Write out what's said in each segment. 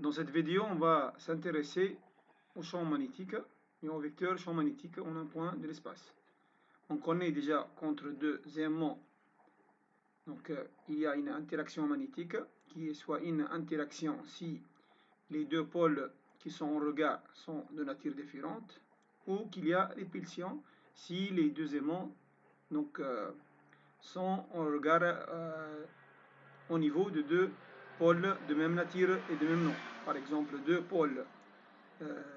Dans cette vidéo, on va s'intéresser au champ magnétique et au vecteur champ magnétique en un point de l'espace. On connaît déjà qu'entre deux aimants, il y a une interaction magnétique qui est soit une interaction si les deux pôles qui sont en regard sont de nature différente, ou qu'il y a répulsion si les deux aimants sont en regard au niveau de deux pôles de même nature et de même nom. Par exemple, deux pôles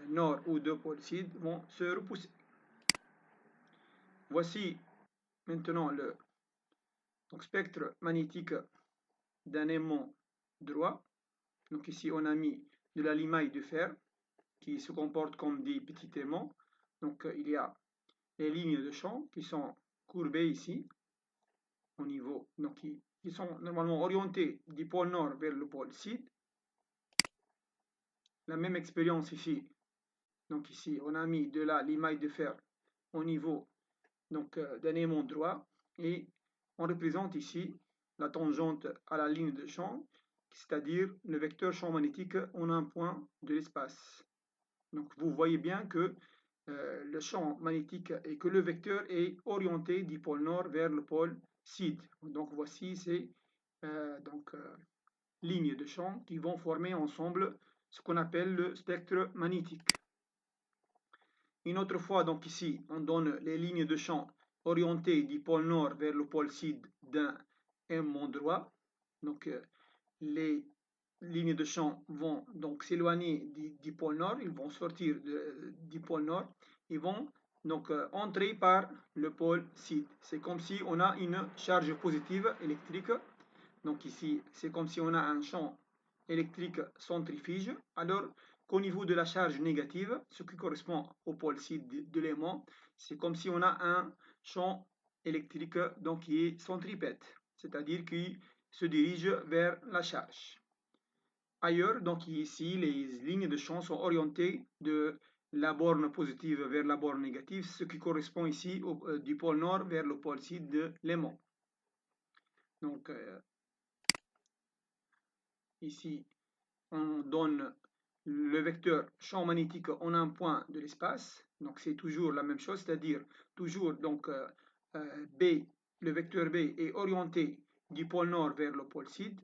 nord ou deux pôles sud vont se repousser. Voici maintenant le spectre magnétique d'un aimant droit. Donc ici on a mis de la limaille de fer qui se comporte comme des petits aimants. Donc il y a les lignes de champ qui sont courbées ici au niveau, donc qui sont normalement orientées du pôle nord vers le pôle sud. La même expérience ici. Donc ici on a mis de la limaille de fer au niveau d'un aimant droit et on représente ici la tangente à la ligne de champ, c'est-à-dire le vecteur champ magnétique en un point de l'espace. Donc vous voyez bien que le champ magnétique et que le vecteur est orienté du pôle nord vers le pôle sud. Donc voici ces lignes de champ qui vont former ensemble ce qu'on appelle le spectre magnétique. Une autre fois, donc ici, on donne les lignes de champ orientées du pôle nord vers le pôle sud d'un aimant droit. Donc les lignes de champ vont donc s'éloigner du pôle nord, ils vont sortir du pôle nord, ils vont donc entrer par le pôle sud. C'est comme si on a une charge positive électrique. Donc ici, c'est comme si on a un champ électrique centrifuge, alors qu'au niveau de la charge négative, ce qui correspond au pôle sud de l'aimant, c'est comme si on a un champ électrique donc qui est centripète, c'est-à-dire qui se dirige vers la charge. Ailleurs, donc ici, les lignes de champ sont orientées de la borne positive vers la borne négative, ce qui correspond ici du pôle nord vers le pôle sud de l'aimant. Donc ici, on donne le vecteur champ magnétique en un point de l'espace. Donc c'est toujours la même chose, c'est-à-dire toujours B, le vecteur B est orienté du pôle nord vers le pôle sud.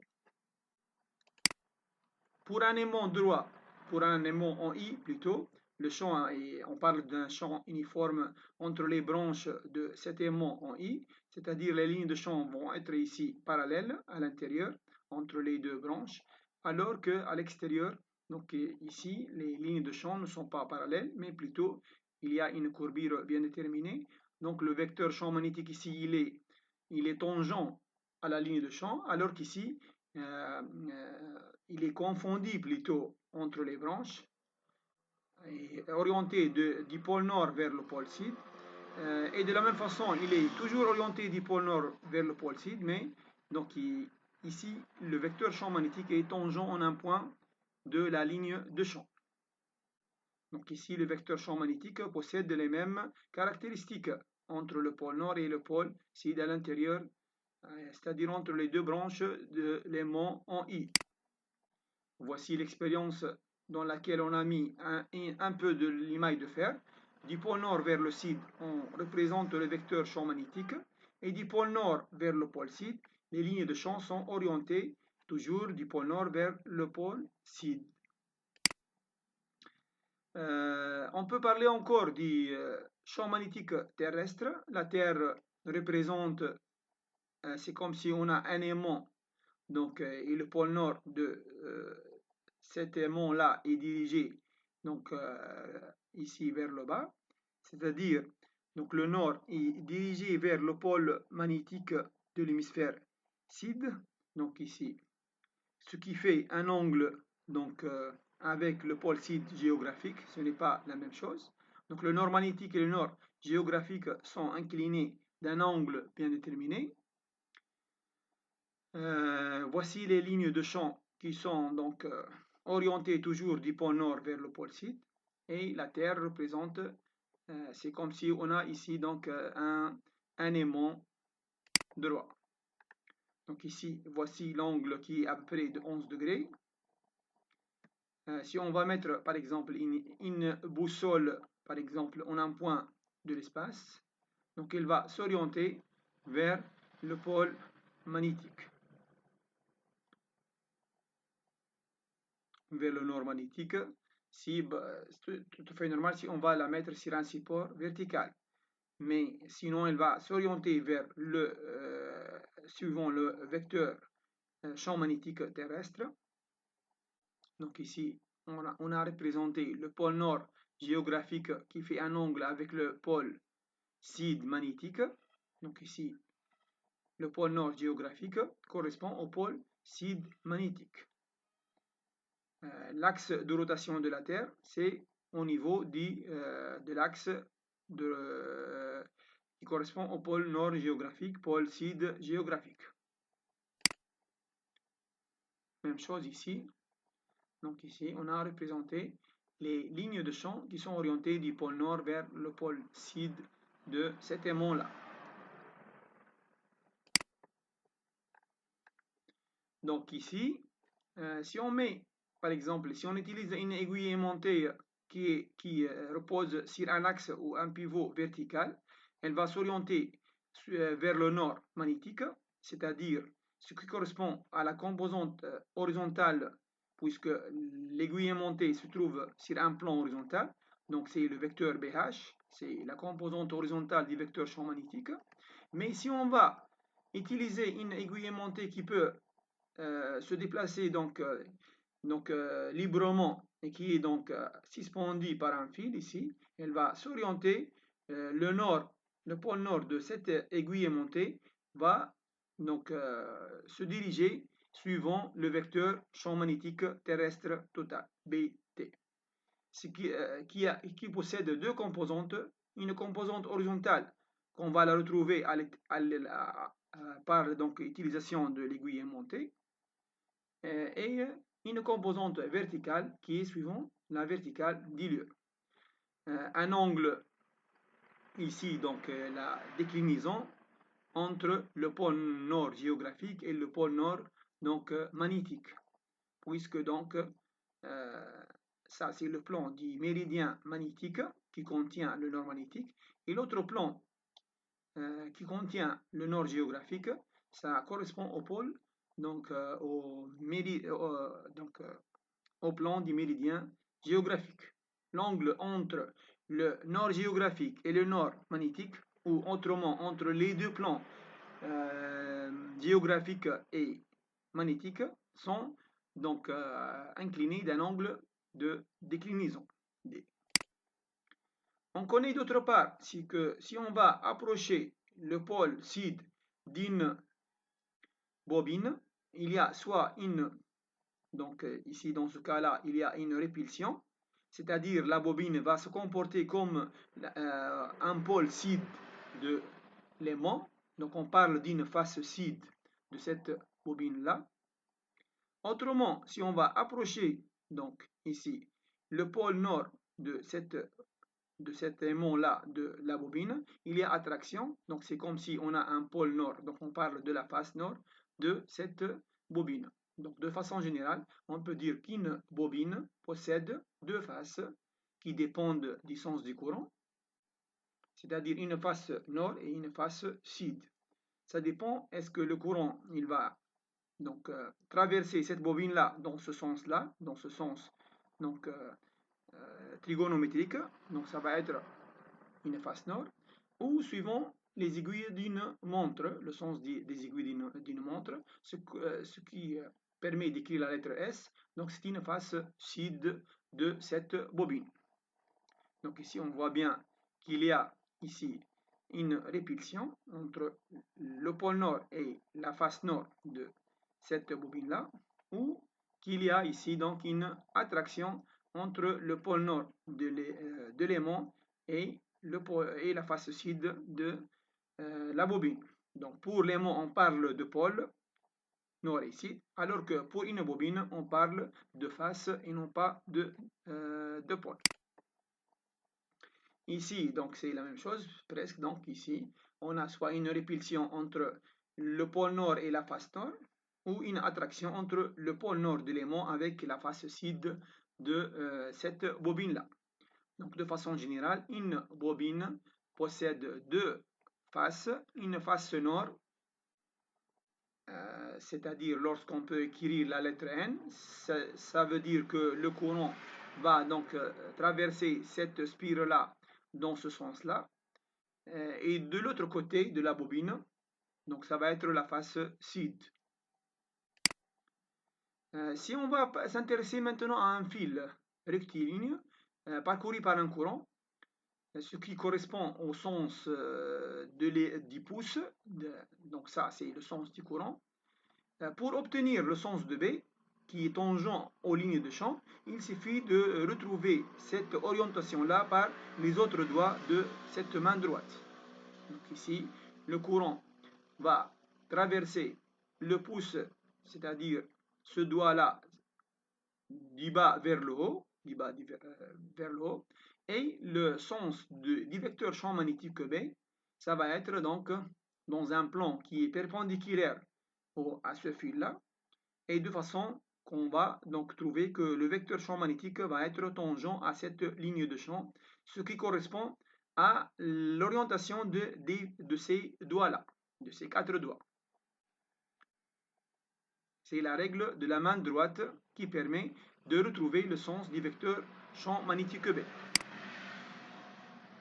Pour un aimant droit, pour un aimant en I plutôt, le champ, on parle d'un champ uniforme entre les branches de cet aimant en I, c'est-à-dire les lignes de champ vont être ici parallèles à l'intérieur entre les deux branches, alors qu'à l'extérieur, donc ici, les lignes de champ ne sont pas parallèles, mais plutôt il y a une courbure bien déterminée. Donc le vecteur champ magnétique ici, il est tangent à la ligne de champ, alors qu'ici, il est confondu plutôt entre les branches, et orienté du pôle nord vers le pôle sud. Et de la même façon, il est toujours orienté du pôle nord vers le pôle sud, mais donc ici, le vecteur champ magnétique est tangent en un point de la ligne de champ. Donc ici, le vecteur champ magnétique possède les mêmes caractéristiques entre le pôle nord et le pôle sud à l'intérieur, c'est-à-dire entre les deux branches de l'aimant en I. Voici l'expérience dans laquelle on a mis un peu de limaille de fer. Du pôle nord vers le sud, on représente le vecteur champ magnétique, et du pôle nord vers le pôle sud, les lignes de champ sont orientées toujours du pôle nord vers le pôle sud. On peut parler encore du champ magnétique terrestre. La Terre représente, c'est comme si on a un aimant, et le pôle nord de cet aimant-là est dirigé ici vers le bas, c'est-à-dire donc le nord est dirigé vers le pôle magnétique de l'hémisphère sud, donc ici, ce qui fait un angle avec le pôle sud géographique, ce n'est pas la même chose. Donc le nord magnétique et le nord géographique sont inclinés d'un angle bien déterminé. Voici les lignes de champ qui sont orientées toujours du pôle nord vers le pôle sud, et la Terre représente, c'est comme si on a ici un aimant droit. Donc ici, voici l'angle qui est à peu près de 11 degrés. si on va mettre par exemple une boussole, par exemple, en un point de l'espace, donc elle va s'orienter vers le pôle magnétique, vers le nord magnétique, si, tout à fait normal si on va la mettre sur un support vertical. Mais sinon, elle va s'orienter vers suivant le vecteur champ magnétique terrestre. Donc ici, on a représenté le pôle nord géographique qui fait un angle avec le pôle sud magnétique. Donc ici, le pôle nord géographique correspond au pôle sud magnétique. L'axe de rotation de la Terre, c'est au niveau de l'axe qui correspond au pôle nord géographique, pôle sud géographique. Même chose ici. Donc ici, on a représenté les lignes de champ qui sont orientées du pôle nord vers le pôle sud de cet aimant-là. Donc ici, si on met, par exemple, si on utilise une aiguille aimantée qui repose sur un axe ou un pivot vertical, elle va s'orienter vers le nord magnétique, c'est-à-dire ce qui correspond à la composante horizontale, puisque l'aiguille aimantée se trouve sur un plan horizontal, donc c'est le vecteur BH, c'est la composante horizontale du vecteur champ magnétique. Mais si on va utiliser une aiguille aimantée qui peut se déplacer librement et qui est donc suspendue par un fil ici, elle va s'orienter le pôle nord de cette aiguille aimantée va donc se diriger suivant le vecteur champ magnétique terrestre total, BT, qui possède deux composantes, une composante horizontale qu'on va la retrouver par donc, utilisation de l'aiguille aimantée, et une composante verticale qui est suivant la verticale d'Illier. Un angle ici, donc la déclinaison entre le pôle nord géographique et le pôle nord donc magnétique, puisque donc ça c'est le plan du méridien magnétique qui contient le nord magnétique, et l'autre plan qui contient le nord géographique, ça correspond au pôle donc, au plan du méridien géographique. L'angle entre le nord géographique et le nord magnétique, ou autrement entre les deux plans géographiques et magnétiques, sont donc inclinés d'un angle de déclinaison. On connaît d'autre part que si on va approcher le pôle sud d'une bobine, il y a soit donc ici dans ce cas-là, il y a une répulsion, c'est-à-dire la bobine va se comporter comme un pôle sud de l'aimant, donc on parle d'une face sud de cette bobine-là. Autrement, si on va approcher donc ici le pôle nord de cet aimant-là de la bobine, il y a attraction, donc c'est comme si on a un pôle nord, donc on parle de la face nord de cette bobine. Donc de façon générale, on peut dire qu'une bobine possède deux faces qui dépendent du sens du courant, c'est-à-dire une face nord et une face sud. Ça dépend, est-ce que le courant il va donc traverser cette bobine-là dans ce sens-là, dans ce sens donc trigonométrique, donc ça va être une face nord, ou suivant les aiguilles d'une montre, le sens des aiguilles d'une montre, ce qui permet d'écrire la lettre S, donc c'est une face sud de cette bobine. Donc ici on voit bien qu'il y a ici une répulsion entre le pôle nord et la face nord de cette bobine-là, ou qu'il y a ici donc une attraction entre le pôle nord de l'aimant et la face sud de la bobine. Donc pour l'aimant, on parle de pôle nord et sud, alors que pour une bobine, on parle de face et non pas de pôle. Ici, donc c'est la même chose, presque. Donc ici, on a soit une répulsion entre le pôle nord et la face nord, ou une attraction entre le pôle nord de l'aimant avec la face sud de cette bobine-là. Donc de façon générale, une bobine possède deux faces, une face sonore, c'est-à-dire lorsqu'on peut écrire la lettre N, ça veut dire que le courant va donc traverser cette spirale-là dans ce sens-là. Et de l'autre côté de la bobine, donc ça va être la face SID. Si on va s'intéresser maintenant à un fil rectiligne parcouru par un courant, ce qui correspond au sens du pouce, donc ça c'est le sens du courant. Pour obtenir le sens de B, qui est tangent aux lignes de champ, il suffit de retrouver cette orientation-là par les autres doigts de cette main droite. Donc ici, le courant va traverser le pouce, c'est-à-dire ce doigt-là, du bas vers le haut, du bas vers le haut, et le sens du vecteur champ magnétique B, ça va être donc dans un plan qui est perpendiculaire à ce fil-là, et de façon qu'on va donc trouver que le vecteur champ magnétique va être tangent à cette ligne de champ, ce qui correspond à l'orientation de ces doigts-là, de ces quatre doigts. C'est la règle de la main droite qui permet de retrouver le sens du vecteur champ magnétique B.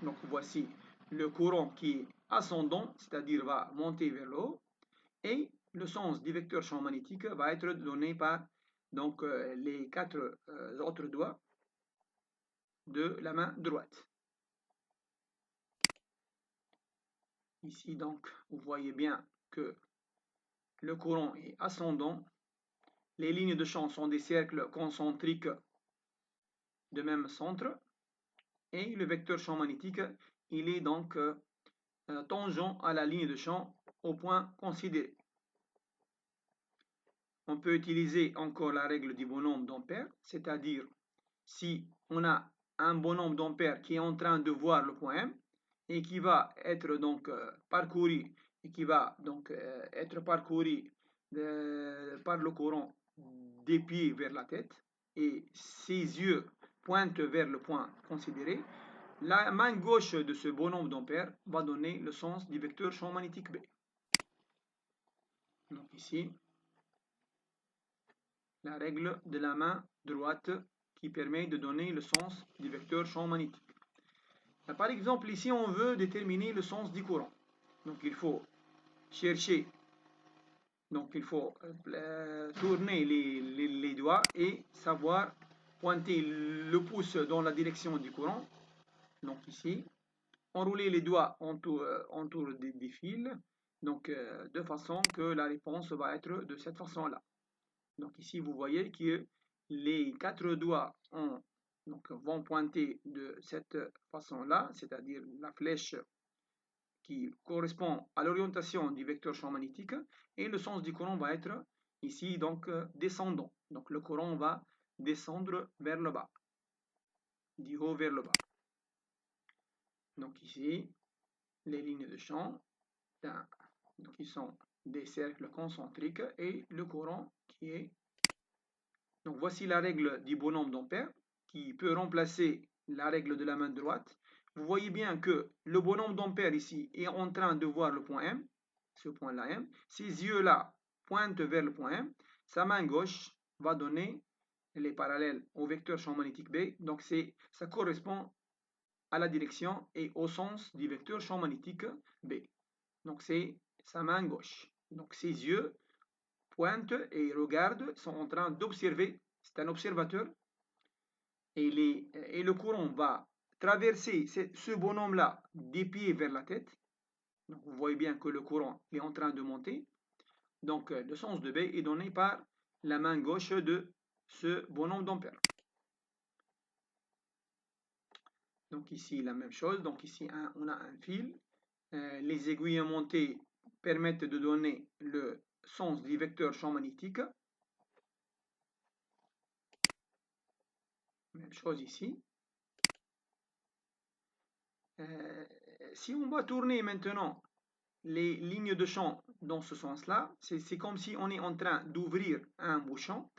Donc voici le courant qui est ascendant, c'est-à-dire va monter vers le haut, et le sens du vecteur champ magnétique va être donné par donc, les quatre autres doigts de la main droite. Ici donc, vous voyez bien que le courant est ascendant. Les lignes de champ sont des cercles concentriques de même centre. Et le vecteur champ magnétique, il est donc tangent à la ligne de champ au point considéré. On peut utiliser encore la règle du bonhomme d'Ampère, c'est-à-dire si on a un bonhomme d'Ampère qui est en train de voir le point M et qui va être donc parcouru et qui va donc être parcouru par le courant des pieds vers la tête et ses yeux pointent vers le point considéré, la main gauche de ce bonhomme d'Ampère va donner le sens du vecteur champ magnétique B. Donc ici, la règle de la main droite qui permet de donner le sens du vecteur champ magnétique. Par exemple, ici, on veut déterminer le sens du courant. Donc il faut chercher, donc il faut tourner les doigts et savoir pointer le pouce dans la direction du courant. Donc ici, enrouler les doigts autour des fils, donc de façon que la réponse va être de cette façon-là. Donc ici, vous voyez que les quatre doigts vont pointer de cette façon-là, c'est-à-dire la flèche qui correspond à l'orientation du vecteur champ magnétique, et le sens du courant va être ici donc descendant. Donc le courant va descendre vers le bas, du haut vers le bas. Donc ici, les lignes de champ, donc ils sont des cercles concentriques et le courant qui est... Donc voici la règle du bonhomme d'Ampère qui peut remplacer la règle de la main droite. Vous voyez bien que le bonhomme d'Ampère ici est en train de voir le point M, ce point-là M. Ses yeux-là pointent vers le point M. Sa main gauche va donner les parallèles au vecteur champ magnétique B. Donc ça correspond à la direction et au sens du vecteur champ magnétique B. Donc c'est sa main gauche. Donc ses yeux pointent et regardent, sont en train d'observer. C'est un observateur. Et le courant va traverser ce bonhomme-là des pieds vers la tête. Donc vous voyez bien que le courant est en train de monter. Donc le sens de B est donné par la main gauche de ce bonhomme d'Ampère. Donc ici la même chose. Donc ici on a un fil. Les aiguilles montées permettent de donner le sens du vecteur champ magnétique. Même chose ici. Si on va tourner maintenant les lignes de champ dans ce sens-là, c'est comme si on est en train d'ouvrir un bouchon.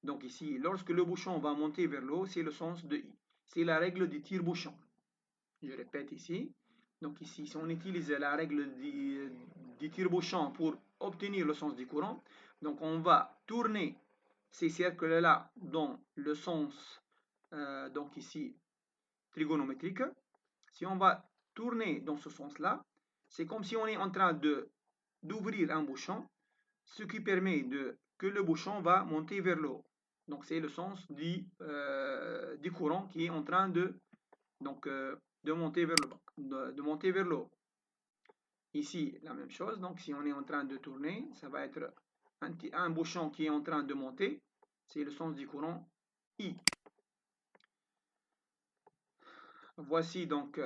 Donc ici, lorsque le bouchon va monter vers le haut, c'est le sens de I. C'est la règle du tire-bouchon. Je répète ici. Donc ici, si on utilise la règle du tire-bouchon pour obtenir le sens du courant, donc on va tourner ces cercles-là dans le sens, donc ici, trigonométrique. Si on va tourner dans ce sens-là, c'est comme si on est en train d'ouvrir un bouchon, ce qui permet que le bouchon va monter vers le haut. Donc c'est le sens du courant qui est en train de monter vers le bas, de monter vers le haut. Ici, la même chose. Donc si on est en train de tourner, ça va être un bouchon qui est en train de monter. C'est le sens du courant I. Voici donc,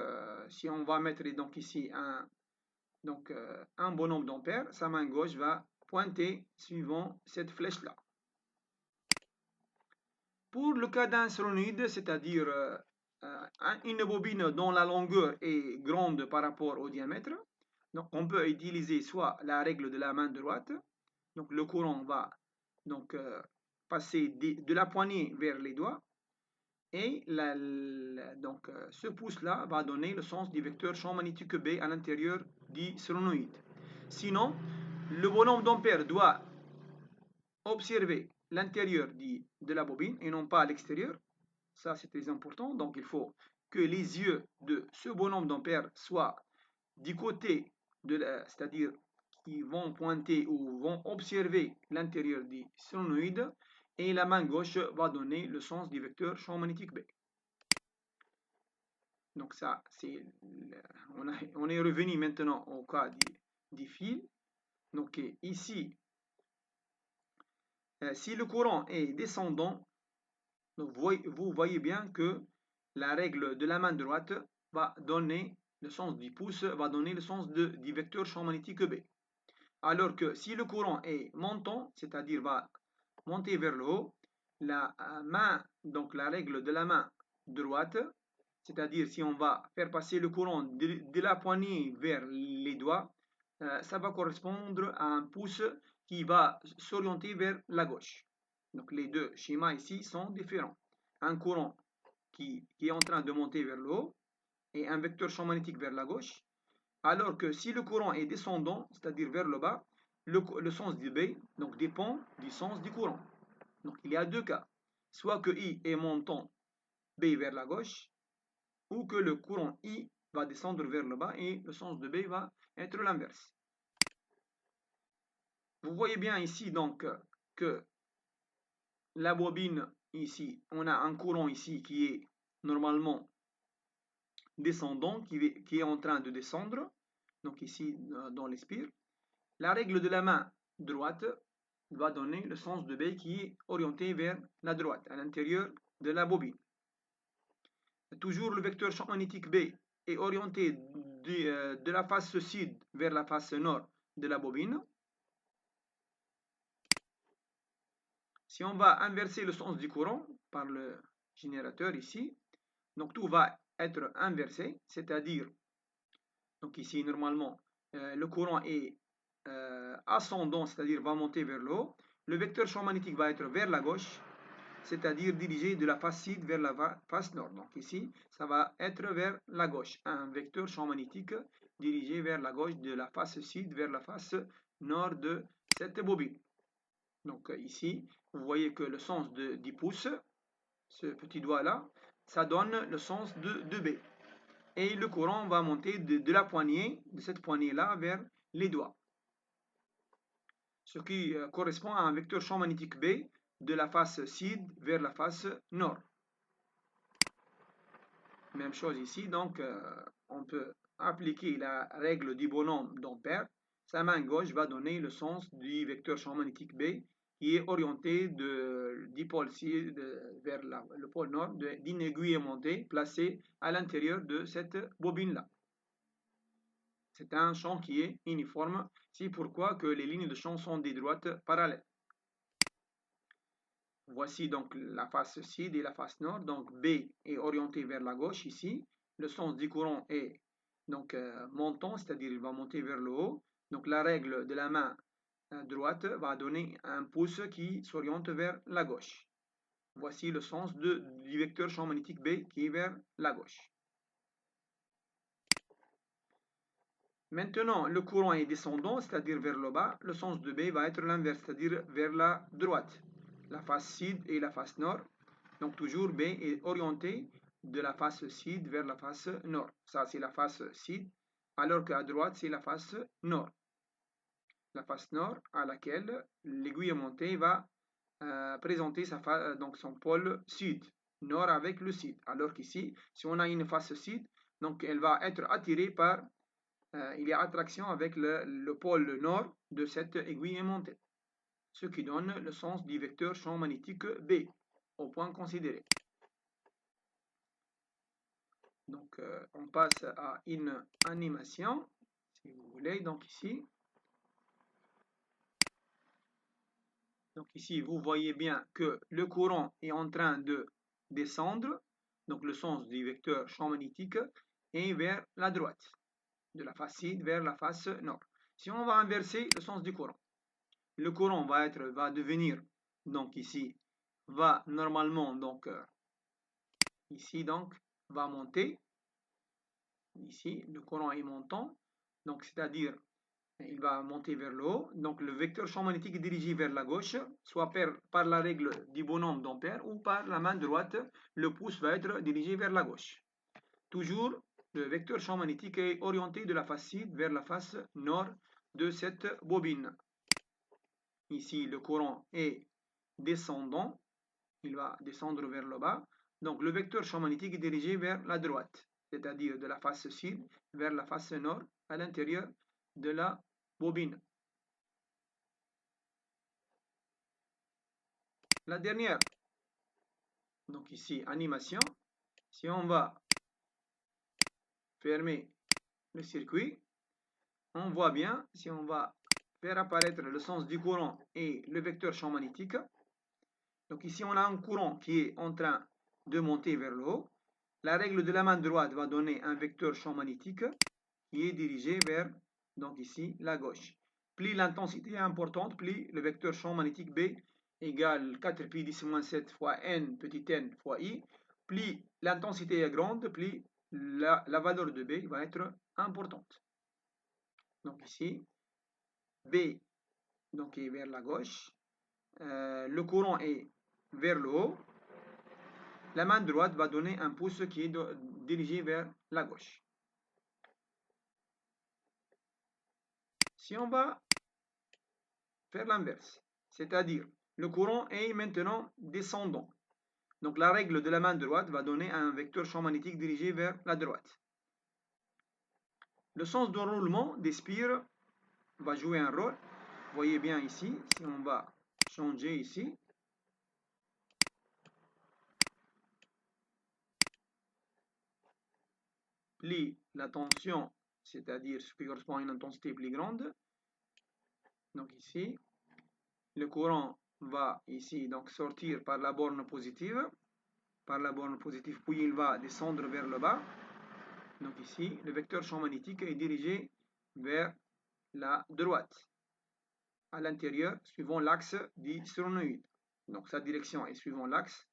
si on va mettre donc ici un bon nombre d'ampères, sa main gauche va pointer suivant cette flèche-là. Pour le cas d'un solénoïde, c'est-à-dire une bobine dont la longueur est grande par rapport au diamètre, donc on peut utiliser soit la règle de la main droite, donc le courant va donc, passer de la poignée vers les doigts, et donc, ce pouce-là va donner le sens du vecteur champ magnétique B à l'intérieur du solénoïde. Sinon, le bonhomme d'ampère doit observer l'intérieur de la bobine et non pas l'extérieur. Ça, c'est très important. Donc, il faut que les yeux de ce bonhomme d'ampère soient du côté c'est-à-dire qui vont pointer ou vont observer l'intérieur du solénoïde, et la main gauche va donner le sens du vecteur champ magnétique B. Donc ça, on est revenu maintenant au cas du fil. Donc ici, si le courant est descendant, donc vous voyez bien que la règle de la main droite va donner le sens du pouce, va donner le sens du vecteur champ magnétique B. Alors que si le courant est montant, c'est-à-dire va monter vers le haut, donc la règle de la main droite, c'est-à-dire si on va faire passer le courant de la poignée vers les doigts, ça va correspondre à un pouce qui va s'orienter vers la gauche. Donc les deux schémas ici sont différents. Un courant qui est en train de monter vers le haut et un vecteur champ magnétique vers la gauche. Alors que si le courant est descendant, c'est-à-dire vers le bas, le sens du B donc, dépend du sens du courant. Donc il y a deux cas. Soit que I est montant B vers la gauche, ou que le courant I va descendre vers le bas et le sens de B va être l'inverse. Vous voyez bien ici donc que la bobine ici, on a un courant ici qui est normalement descendant, qui est en train de descendre, donc ici dans les spires. La règle de la main droite va donner le sens de B qui est orienté vers la droite, à l'intérieur de la bobine. Toujours le vecteur champ magnétique B est orienté de la face sud vers la face nord de la bobine. Si on va inverser le sens du courant par le générateur ici, donc tout va être inversé, c'est-à-dire, donc ici normalement, le courant est ascendant, c'est-à-dire va monter vers le haut. Le vecteur champ magnétique va être vers la gauche, c'est-à-dire dirigé de la face sud vers la face nord. Donc ici, ça va être vers la gauche, un vecteur champ magnétique dirigé vers la gauche de la face sud vers la face nord de cette bobine. Donc ici, vous voyez que le sens du pouce, ce petit doigt-là, ça donne le sens de B. Et le courant va monter de la poignée, de cette poignée-là, vers les doigts. Ce qui correspond à un vecteur champ magnétique B de la face sud vers la face nord. Même chose ici, donc on peut appliquer la règle du bonhomme d'Ampère. Sa main gauche va donner le sens du vecteur champ magnétique B qui est orienté du pôle sud vers le pôle nord d'une aiguille aimantée placée à l'intérieur de cette bobine-là. C'est un champ qui est uniforme, c'est pourquoi que les lignes de champ sont des droites parallèles. Voici donc la face sud et la face nord. Donc B est orienté vers la gauche ici. Le sens du courant est donc montant, c'est-à-dire il va monter vers le haut. Donc la règle de la main droite va donner un pouce qui s'oriente vers la gauche. Voici le sens du vecteur champ magnétique B qui est vers la gauche. Maintenant, le courant est descendant, c'est-à-dire vers le bas. Le sens de B va être l'inverse, c'est-à-dire vers la droite. La face sud et la face nord. Donc toujours B est orienté de la face sud vers la face nord. Ça, c'est la face sud, alors qu'à droite, c'est la face nord. La face nord à laquelle l'aiguille montée va présenter donc son pôle sud, nord avec le sud. Alors qu'ici, si on a une face sud, donc elle va être attirée par, il y a attraction avec le pôle nord de cette aiguille aimantée, ce qui donne le sens du vecteur champ magnétique B, au point considéré. Donc on passe à une animation, si vous voulez, donc ici. Donc ici, vous voyez bien que le courant est en train de descendre, donc le sens du vecteur champ magnétique est vers la droite, de la face sud vers la face nord. Si on va inverser le sens du courant, le courant va devenir, donc ici, va normalement, donc ici, donc, va monter, ici, le courant est montant, donc c'est-à-dire il va monter vers le haut. Donc le vecteur champ magnétique est dirigé vers la gauche, soit par la règle du bonhomme d'Ampère ou par la main droite, le pouce va être dirigé vers la gauche. Toujours, le vecteur champ magnétique est orienté de la face sud vers la face nord de cette bobine. Ici, le courant est descendant, il va descendre vers le bas. Donc le vecteur champ magnétique est dirigé vers la droite, c'est-à-dire de la face sud vers la face nord à l'intérieur de la bobine. La dernière, donc ici, animation. Si on va fermer le circuit, on voit bien, si on va faire apparaître le sens du courant et le vecteur champ magnétique. Donc ici, on a un courant qui est en train de monter vers le haut. La règle de la main droite va donner un vecteur champ magnétique qui est dirigé vers, donc ici, la gauche. Plus l'intensité est importante, plus le vecteur champ magnétique B égale 4π10-7 fois n petit n fois i. Plus l'intensité est grande, plus la valeur de B va être importante. Donc ici, B donc est vers la gauche, le courant est vers le haut, la main droite va donner un pouce qui est dirigé vers la gauche. Si on va faire l'inverse, c'est-à-dire le courant est maintenant descendant. Donc la règle de la main droite va donner un vecteur champ magnétique dirigé vers la droite. Le sens d'enroulement des spires va jouer un rôle. Vous voyez bien ici, si on va changer ici, plus la tension, c'est-à-dire ce qui correspond à une intensité plus grande, donc ici, le courant va ici donc sortir par la borne positive, puis il va descendre vers le bas. Donc ici, le vecteur champ magnétique est dirigé vers la droite, à l'intérieur, suivant l'axe du solénoïde. Donc sa direction est suivant l'axe,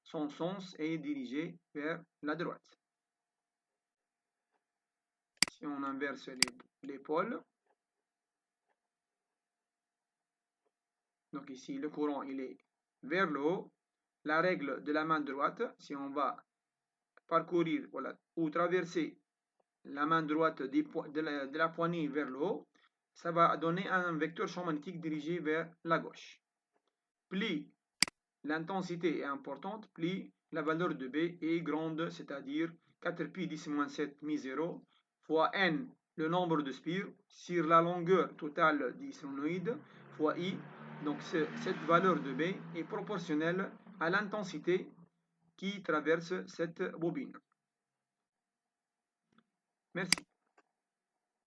son sens est dirigé vers la droite. Si on inverse les pôles, donc ici le courant il est vers le haut, la règle de la main droite, si on va parcourir ou traverser la main droite de la poignée vers le haut, ça va donner un vecteur champ magnétique dirigé vers la gauche. Plus l'intensité est importante, plus la valeur de B est grande, c'est-à-dire 4π10-7 mi0 fois n, le nombre de spires, sur la longueur totale du solénoïde, fois I. Donc cette valeur de B est proportionnelle à l'intensité qui traverse cette bobine. Merci.